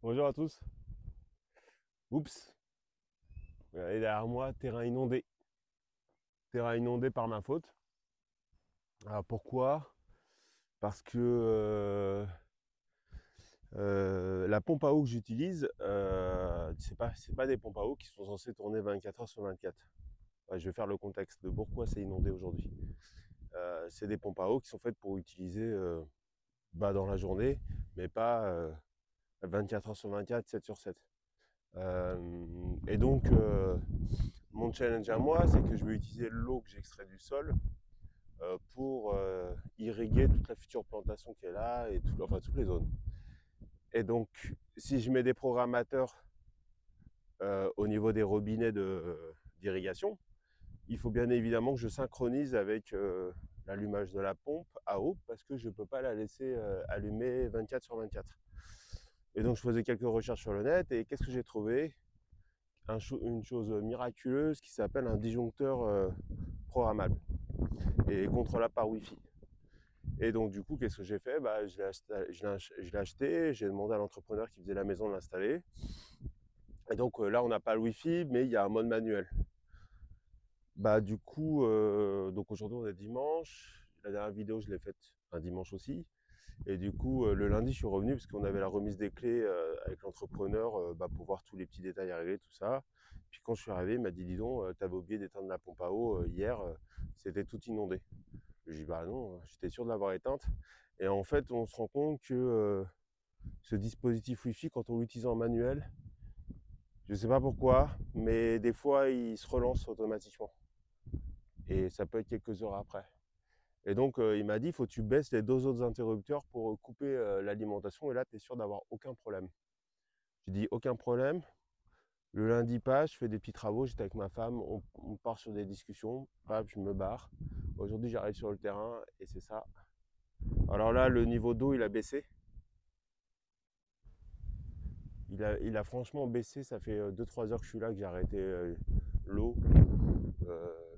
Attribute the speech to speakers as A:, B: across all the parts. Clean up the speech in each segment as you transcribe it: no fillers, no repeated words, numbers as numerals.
A: Bonjour à tous. Oups, et derrière moi, terrain inondé. Terrain inondé par ma faute. Alors pourquoi? Parce que la pompe à eau que j'utilise, c'est pas des pompes à eau qui sont censées tourner 24 heures sur 24. Ouais, je vais faire le contexte de pourquoi c'est inondé aujourd'hui. C'est des pompes à eau qui sont faites pour utiliser dans la journée, mais pas 24 heures sur 24, 7 sur 7. Et donc, mon challenge à moi, c'est que je vais utiliser l'eau que j'extrais du sol pour irriguer toute la future plantation qui est là et enfin, toutes les zones. Et donc, si je mets des programmateurs au niveau des robinets d'irrigation, il faut bien évidemment que je synchronise avec l'allumage de la pompe à eau parce que je ne peux pas la laisser allumer 24 sur 24. Et donc, je faisais quelques recherches sur le net et qu'est-ce que j'ai trouvé? Une chose miraculeuse qui s'appelle un disjoncteur programmable et contrôlable par Wi-Fi. Et donc du coup, qu'est-ce que j'ai fait? Je l'ai acheté, j'ai demandé à l'entrepreneur qui faisait la maison de l'installer. Et donc là, on n'a pas le Wi-Fi, mais il y a un mode manuel. Du coup, donc aujourd'hui on est dimanche. La dernière vidéo, je l'ai faite un dimanche aussi. Et du coup, le lundi, je suis revenu parce qu'on avait la remise des clés avec l'entrepreneur pour voir tous les petits détails à régler, tout ça. Puis quand je suis arrivé, il m'a dit, dis donc, t'avais oublié d'éteindre la pompe à eau hier, c'était tout inondé. J'ai dit, bah non, j'étais sûr de l'avoir éteinte. Et en fait, on se rend compte que ce dispositif Wi-Fi, quand on l'utilise en manuel, je ne sais pas pourquoi, mais des fois, il se relance automatiquement. Et ça peut être quelques heures après. Et donc, il m'a dit, il faut que tu baisses les deux autres interrupteurs pour couper l'alimentation. Et là, tu es sûr d'avoir aucun problème. J'ai dit, aucun problème. Le lundi passe, je fais des petits travaux, j'étais avec ma femme, on part sur des discussions, paf, je me barre. Aujourd'hui, j'arrive sur le terrain et c'est ça. Alors là, le niveau d'eau, il a baissé. Il a franchement baissé, ça fait 2-3 heures que je suis là, que j'ai arrêté l'eau.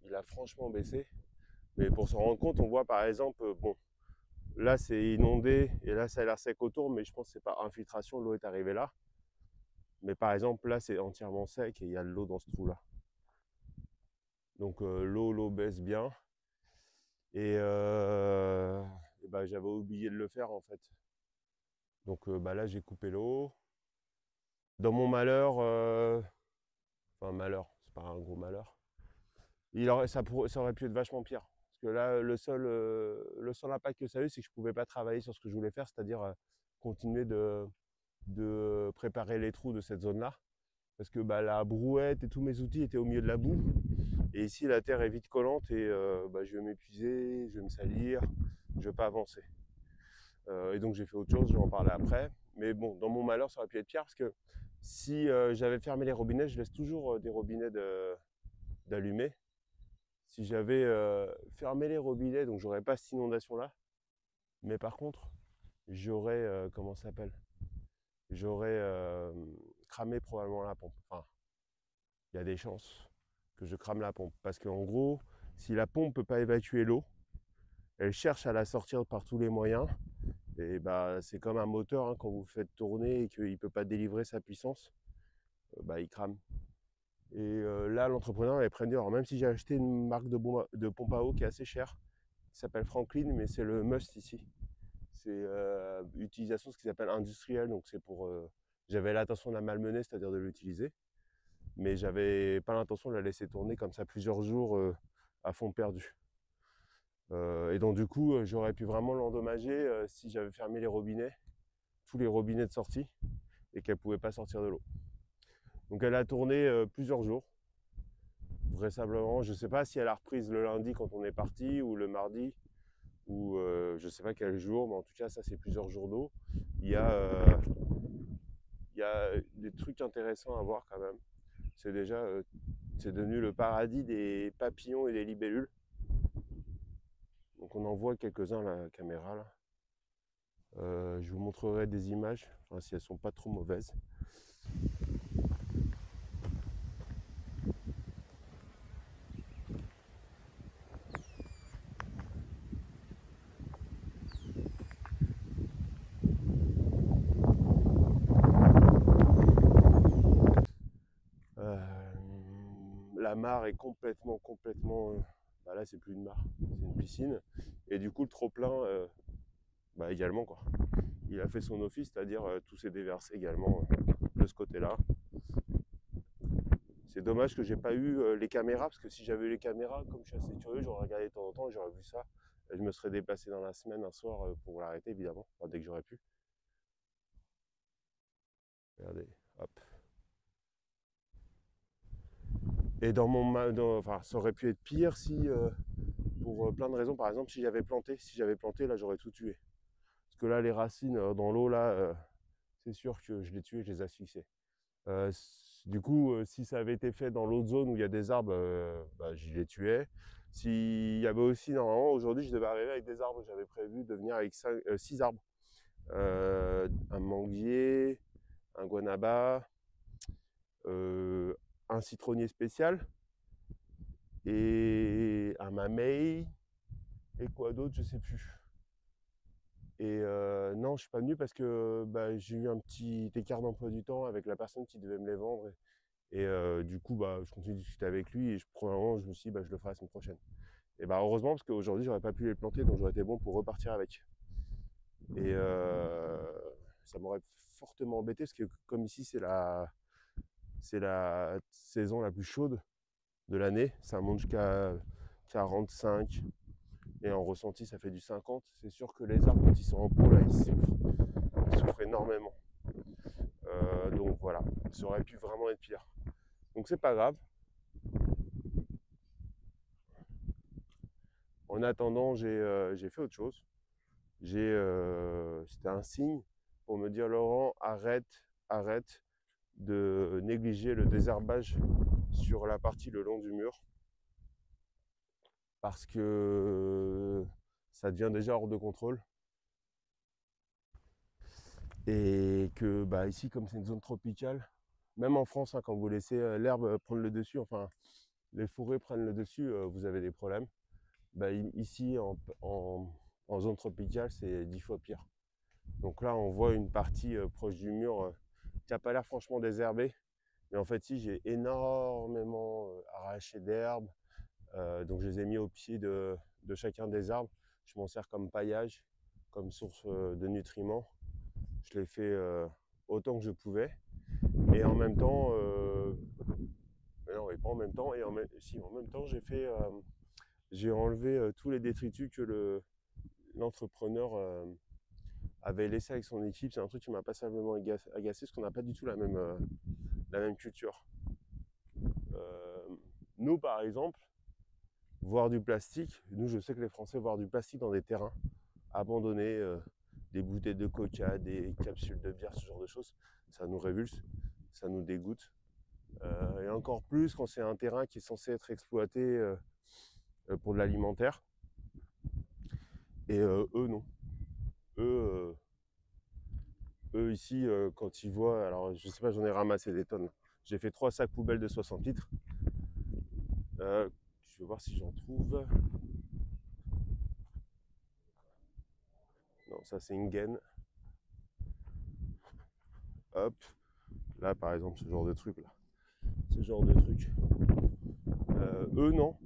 A: Il a franchement baissé. Mais pour se rendre compte, on voit par exemple, bon, là c'est inondé et là ça a l'air sec autour, mais je pense que c'est par infiltration, l'eau est arrivée là. Mais par exemple, là c'est entièrement sec et il y a de l'eau dans ce trou-là. Donc l'eau baisse bien. Et j'avais oublié de le faire en fait. Donc là j'ai coupé l'eau. Dans mon malheur, enfin malheur, c'est pas un gros malheur. Ça aurait pu être vachement pire. Parce que là, le seul impact que ça a eu, c'est que je ne pouvais pas travailler sur ce que je voulais faire, c'est-à-dire continuer de préparer les trous de cette zone-là. Parce que la brouette et tous mes outils étaient au milieu de la boue. Et ici, la terre est vite collante et je vais m'épuiser, je vais me salir, je ne vais pas avancer. Et donc j'ai fait autre chose, je vais en parler après. Mais bon, dans mon malheur, ça aurait pu être pire parce que si j'avais fermé les robinets, je laisse toujours des robinets d'allumer. Si j'avais fermé les robinets, donc j'aurais pas cette inondation là. Mais par contre, j'aurais, comment ça s'appelle? J'aurais cramé probablement la pompe. Enfin, il y a des chances que je crame la pompe. Parce qu'en gros, si la pompe ne peut pas évacuer l'eau, elle cherche à la sortir par tous les moyens. Et c'est comme un moteur, hein, quand vous faites tourner et qu'il ne peut pas délivrer sa puissance, il crame. Et là, l'entrepreneur avait prévenu, alors même si j'ai acheté une marque de pompe à eau qui est assez chère, qui s'appelle Franklin, mais c'est le must ici. C'est utilisation de ce qui s'appelle industriel, donc c'est pour... j'avais l'intention de la malmener, c'est-à-dire de l'utiliser, mais j'avais pas l'intention de la laisser tourner comme ça plusieurs jours à fond perdu. Et donc du coup, j'aurais pu vraiment l'endommager si j'avais fermé les robinets, tous les robinets de sortie, et qu'elle ne pouvait pas sortir de l'eau. Donc elle a tourné plusieurs jours, vraisemblablement. Je ne sais pas si elle a reprise le lundi quand on est parti, ou le mardi, ou je ne sais pas quel jour, mais en tout cas ça c'est plusieurs jours d'eau. Il y a des trucs intéressants à voir quand même. C'est déjà c'est devenu le paradis des papillons et des libellules. Donc on en voit quelques-uns à la caméra là. Je vous montrerai des images, enfin, si elles sont pas trop mauvaises. la mare est complètement, bah là c'est plus une mare, c'est une piscine. Et du coup le trop-plein, bah également quoi. Il a fait son office, c'est-à-dire tout s'est déversé également de ce côté-là. C'est dommage que j'ai pas eu les caméras, parce que si j'avais eu les caméras, comme je suis assez curieux, j'aurais regardé de temps en temps et j'aurais vu ça. Et je me serais déplacé dans la semaine un soir pour l'arrêter évidemment, enfin, dès que j'aurais pu. Regardez, hop. Et enfin, ça aurait pu être pire si, pour plein de raisons, par exemple, si j'avais planté, là j'aurais tout tué. Parce que là, les racines dans l'eau, là, c'est sûr que je les tuais, je les asphyxiais. Du coup, si ça avait été fait dans l'autre zone où il y a des arbres, bah, je les tuais. S'il y avait aussi, normalement, aujourd'hui, je devais arriver avec des arbres, j'avais prévu de venir avec 6 arbres. Un manguier, un guanaba, un citronnier spécial, et un mamey, et quoi d'autre, je sais plus. Et non, je suis pas venu parce que bah, j'ai eu un petit écart d'emploi du temps avec la personne qui devait me les vendre. Et du coup, bah, je continue de discuter avec lui et probablement, je me suis dit, bah, je le ferai la semaine prochaine. Et bah, heureusement, parce qu'aujourd'hui, j'aurais pas pu les planter, donc j'aurais été bon pour repartir avec. Et ça m'aurait fortement embêté, parce que comme ici, c'est la saison la plus chaude de l'année. Ça monte jusqu'à 45, et en ressenti, ça fait du 50. C'est sûr que les arbres, quand ils sont en pot, là, ils souffrent énormément. Donc voilà, ça aurait pu vraiment être pire. Donc c'est pas grave. En attendant, j'ai fait autre chose. C'était un signe pour me dire, Laurent, arrête de négliger le désherbage sur la partie le long du mur, parce que ça devient déjà hors de contrôle. Et que bah, ici, comme c'est une zone tropicale, même en France, hein, quand vous laissez l'herbe prendre le dessus, enfin les forêts prennent le dessus, vous avez des problèmes. Bah, ici, en zone tropicale, c'est 10 fois pire. Donc là, on voit une partie proche du mur qui n'a pas l'air franchement désherbée. Mais en fait, si, j'ai énormément arraché d'herbes. Donc je les ai mis au pied de chacun des arbres. Je m'en sers comme paillage, comme source de nutriments. Je l'ai fait autant que je pouvais. Et en même temps, non, et pas en même temps, si, en même temps, j'ai enlevé tous les détritus que l'entrepreneur avait laissé avec son équipe. C'est un truc qui m'a passablement agacé, parce qu'on n'a pas du tout la même culture. Nous, par exemple, voir du plastique, nous, je sais que les Français, voir du plastique dans des terrains abandonnés, des bouteilles de coca, des capsules de bière, ce genre de choses, ça nous révulse, ça nous dégoûte. Et encore plus quand c'est un terrain qui est censé être exploité pour de l'alimentaire. Et eux, non. Eux, ici, quand ils voient, alors je sais pas, j'en ai ramassé des tonnes. J'ai fait 3 sacs poubelles de 60 litres. Je vais voir si j'en trouve. Non, ça c'est une gaine. Hop. Là, par exemple, ce genre de truc là. Ce genre de truc. Eux, non.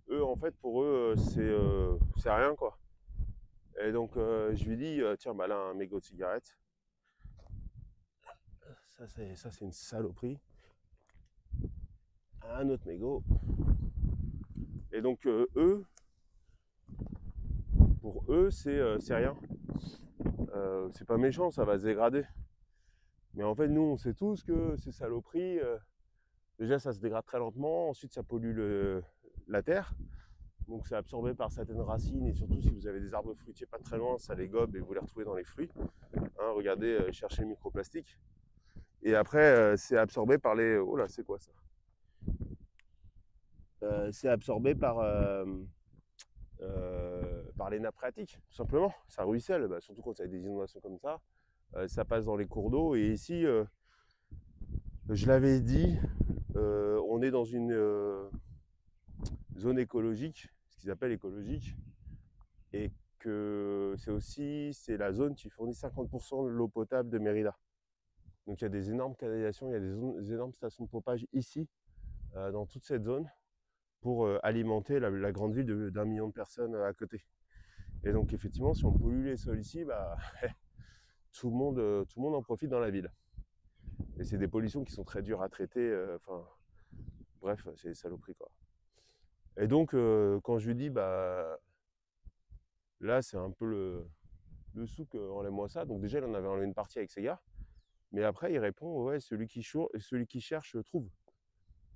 A: Eux, en fait, pour eux, c'est rien, quoi. Et donc, je lui dis, tiens, bah là, un mégot de cigarette. Ça, c'est une saloperie. Un autre mégot. Et donc, eux, pour eux, c'est rien. C'est pas méchant, ça va se dégrader. Mais en fait, nous, on sait tous que ces saloperies, déjà, ça se dégrade très lentement. Ensuite, ça pollue la terre. Donc c'est absorbé par certaines racines, et surtout si vous avez des arbres fruitiers pas très loin, ça les gobe et vous les retrouvez dans les fruits. Hein, regardez, cherchez le microplastique. Et après, c'est absorbé par les... Oh là, c'est quoi ça? C'est absorbé par les nappes phréatiques, tout simplement. Ça ruisselle, bah, surtout quand il y a des inondations comme ça. Ça passe dans les cours d'eau. Et ici, je l'avais dit, on est dans une zone écologique, ce qu'ils appellent écologique, et que c'est la zone qui fournit 50% de l'eau potable de Mérida. Donc il y a des énormes canalisations, il y a des énormes stations de pompage ici, dans toute cette zone pour alimenter la grande ville d'1 million de personnes à côté. Et donc effectivement, si on pollue les sols ici, bah, tout le monde en profite dans la ville. Et c'est des pollutions qui sont très dures à traiter. Enfin, bref, c'est des saloperies quoi. Et donc, quand je lui dis, bah, là, c'est un peu le souk, enlève-moi ça. Donc déjà, il en avait enlevé une partie avec ses gars. Mais après, il répond, ouais, celui qui cherche trouve.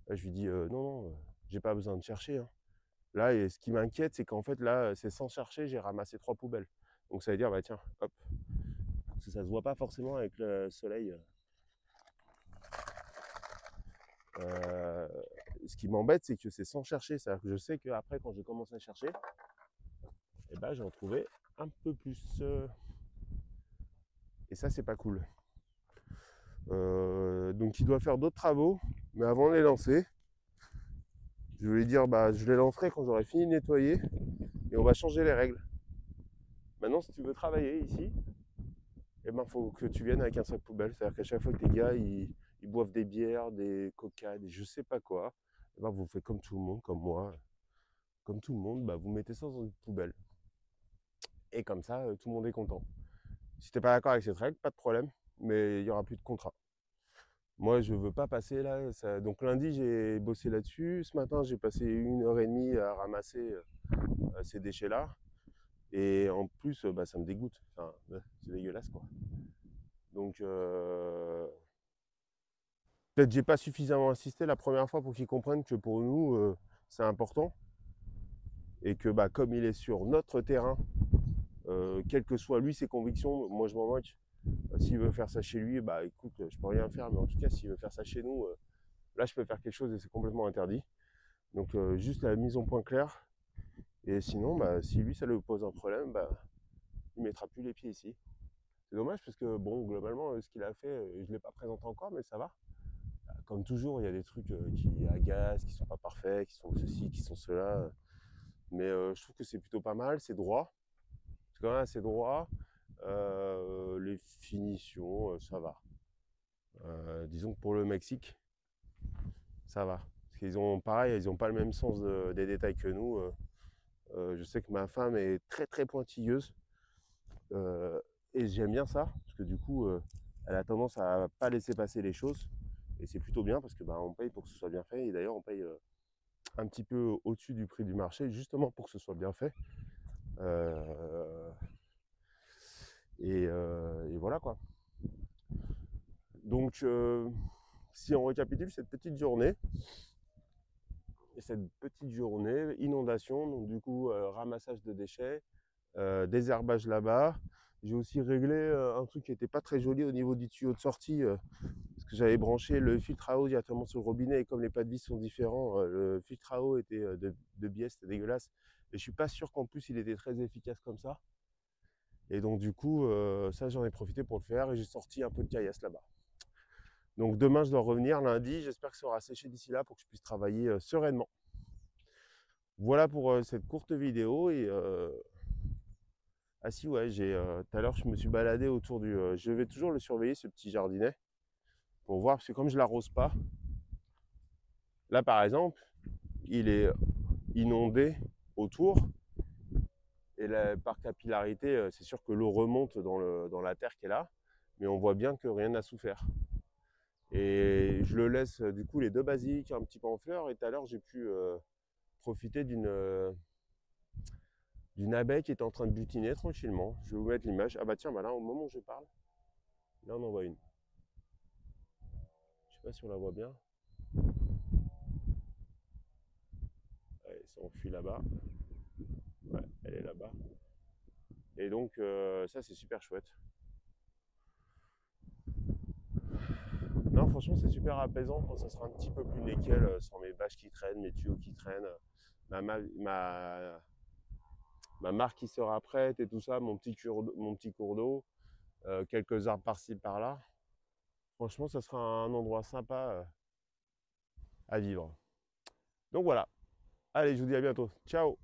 A: Là, je lui dis, non, non, j'ai pas besoin de chercher, hein. Là, et ce qui m'inquiète, c'est qu'en fait, là, c'est sans chercher, j'ai ramassé 3 poubelles. Donc ça veut dire, bah tiens, hop, parce que ça se voit pas forcément avec le soleil. Euh, Ce qui m'embête, c'est que c'est sans chercher. C'est-à-dire que je sais qu'après, quand je commence à chercher, eh ben, j'en trouvais un peu plus. Et ça, c'est pas cool. Donc il doit faire d'autres travaux, mais avant de les lancer, je vais lui dire, bah, je les lancerai quand j'aurai fini de nettoyer et on va changer les règles. Maintenant, si tu veux travailler ici, eh ben, faut que tu viennes avec un sac poubelle. C'est-à-dire qu'à chaque fois que tes gars ils boivent des bières, des coca, des je sais pas quoi, eh ben, vous faites comme tout le monde, comme moi, comme tout le monde, bah, vous mettez ça dans une poubelle. Et comme ça, tout le monde est content. Si t'es pas d'accord avec cette règle, pas de problème, mais il y aura plus de contrat. Moi, je veux pas passer là. Donc lundi, j'ai bossé là-dessus. Ce matin, j'ai passé 1 heure et demie à ramasser ces déchets-là. Et en plus, bah, ça me dégoûte. Enfin, c'est dégueulasse, quoi. Donc, peut-être j'ai pas suffisamment insisté la première fois pour qu'ils comprennent que pour nous, c'est important. Et que bah, comme il est sur notre terrain, quelles que soient lui ses convictions, moi je m'en moque. S'il veut faire ça chez lui, bah écoute, je peux rien faire, mais en tout cas, s'il veut faire ça chez nous, là je peux faire quelque chose et c'est complètement interdit. Donc juste la mise en point claire. Et sinon, bah, si lui ça lui pose un problème, bah, il mettra plus les pieds ici. C'est dommage parce que bon, globalement, ce qu'il a fait, je ne l'ai pas présenté encore, mais ça va. Comme toujours, il y a des trucs qui agacent, qui sont pas parfaits, qui sont ceci, qui sont cela. Mais je trouve que c'est plutôt pas mal, c'est droit. C'est quand même assez droit. Les finitions, ça va. Disons que pour le Mexique, ça va. Parce qu'ils ont pareil, ils n'ont pas le même sens des détails que nous. Je sais que ma femme est très très pointilleuse. Et j'aime bien ça, parce que du coup, elle a tendance à pas laisser passer les choses. Et c'est plutôt bien parce que bah, on paye pour que ce soit bien fait. Et d'ailleurs, on paye un petit peu au-dessus du prix du marché, justement pour que ce soit bien fait. Euh, et voilà quoi. Donc, si on récapitule cette petite journée, inondation, donc du coup, ramassage de déchets, désherbage là-bas. J'ai aussi réglé un truc qui n'était pas très joli au niveau du tuyau de sortie, parce que j'avais branché le filtre à eau directement sur le robinet et comme les pas de vis sont différents, le filtre à eau était de biais, c'était dégueulasse. Et je suis pas sûr qu'en plus il était très efficace comme ça. Et donc du coup, ça j'en ai profité pour le faire et j'ai sorti un peu de caillasse là-bas. Donc demain je dois revenir lundi, j'espère que ça aura séché d'ici là pour que je puisse travailler sereinement. Voilà pour cette courte vidéo et ah si ouais, tout à l'heure je me suis baladé autour du. Je vais toujours le surveiller ce petit jardinet pour voir parce que comme je l'arrose pas, là par exemple, il est inondé autour et là, par capillarité, c'est sûr que l'eau remonte dans la terre qui est là, mais on voit bien que rien n'a souffert. Et je le laisse du coup les 2 basiliques un petit peu en fleurs et tout à l'heure j'ai pu profiter d'une abeille qui était en train de butiner tranquillement. Je vais vous mettre l'image. Ah bah tiens, bah là au moment où je parle, là on en voit une. Je sais pas si on la voit bien. Elle s'enfuit là-bas. Ouais, elle est là-bas. Et donc ça c'est super chouette. Non franchement c'est super apaisant quand ça sera un petit peu plus nickel sans mes bâches qui traînent, mes tuyaux qui traînent, ma marque qui sera prête et tout ça, mon petit cours d'eau, quelques arbres par-ci par-là. Franchement ça sera un endroit sympa à vivre. Donc voilà. Allez, je vous dis à bientôt. Ciao!